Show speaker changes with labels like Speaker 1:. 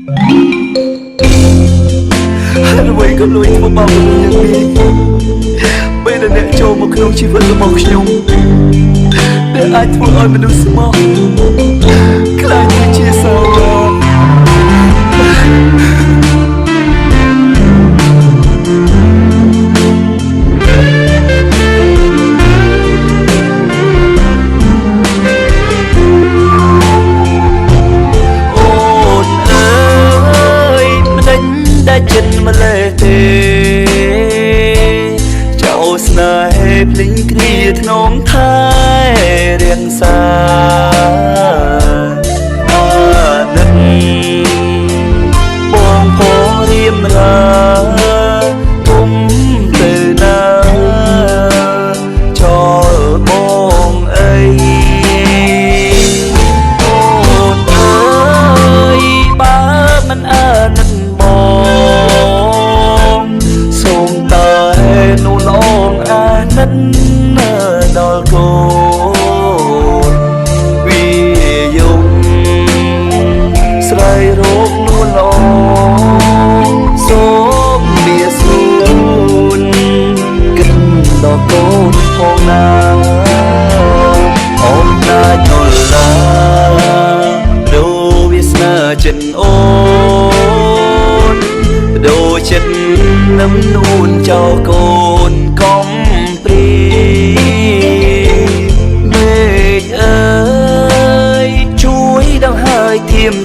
Speaker 1: ហើយអ្វីក៏លួចធ្វើបោកយ៉ាងនេះពេលដែលអ្នកចូលមកក្នុងជីវិតរបស់ខ្ញុំដែលអាចធ្វើឲ្យមនុស្សស្មោះខ្លាចទៅជាសាហាវចិត្តម្លេះទេចោលស្នេហ៍ភ្លេងគ្នាធ្នមថែរៀងសាអាណិតបងផងរៀមរាគុំទៅណាចោលបងអីអូនអើយបើមិនអាណិតដល់កូនវាយំស្រ័យរោគនួនល្អសូមវាសួនគិតដល់កូនផងណាអូនណាយល់ឡាដូវាស្នាចិត្តអូនដូចិត្តនឹមនួនចោលកូនកុំព្រីមេឃអើយជួយដង្ហើយធៀម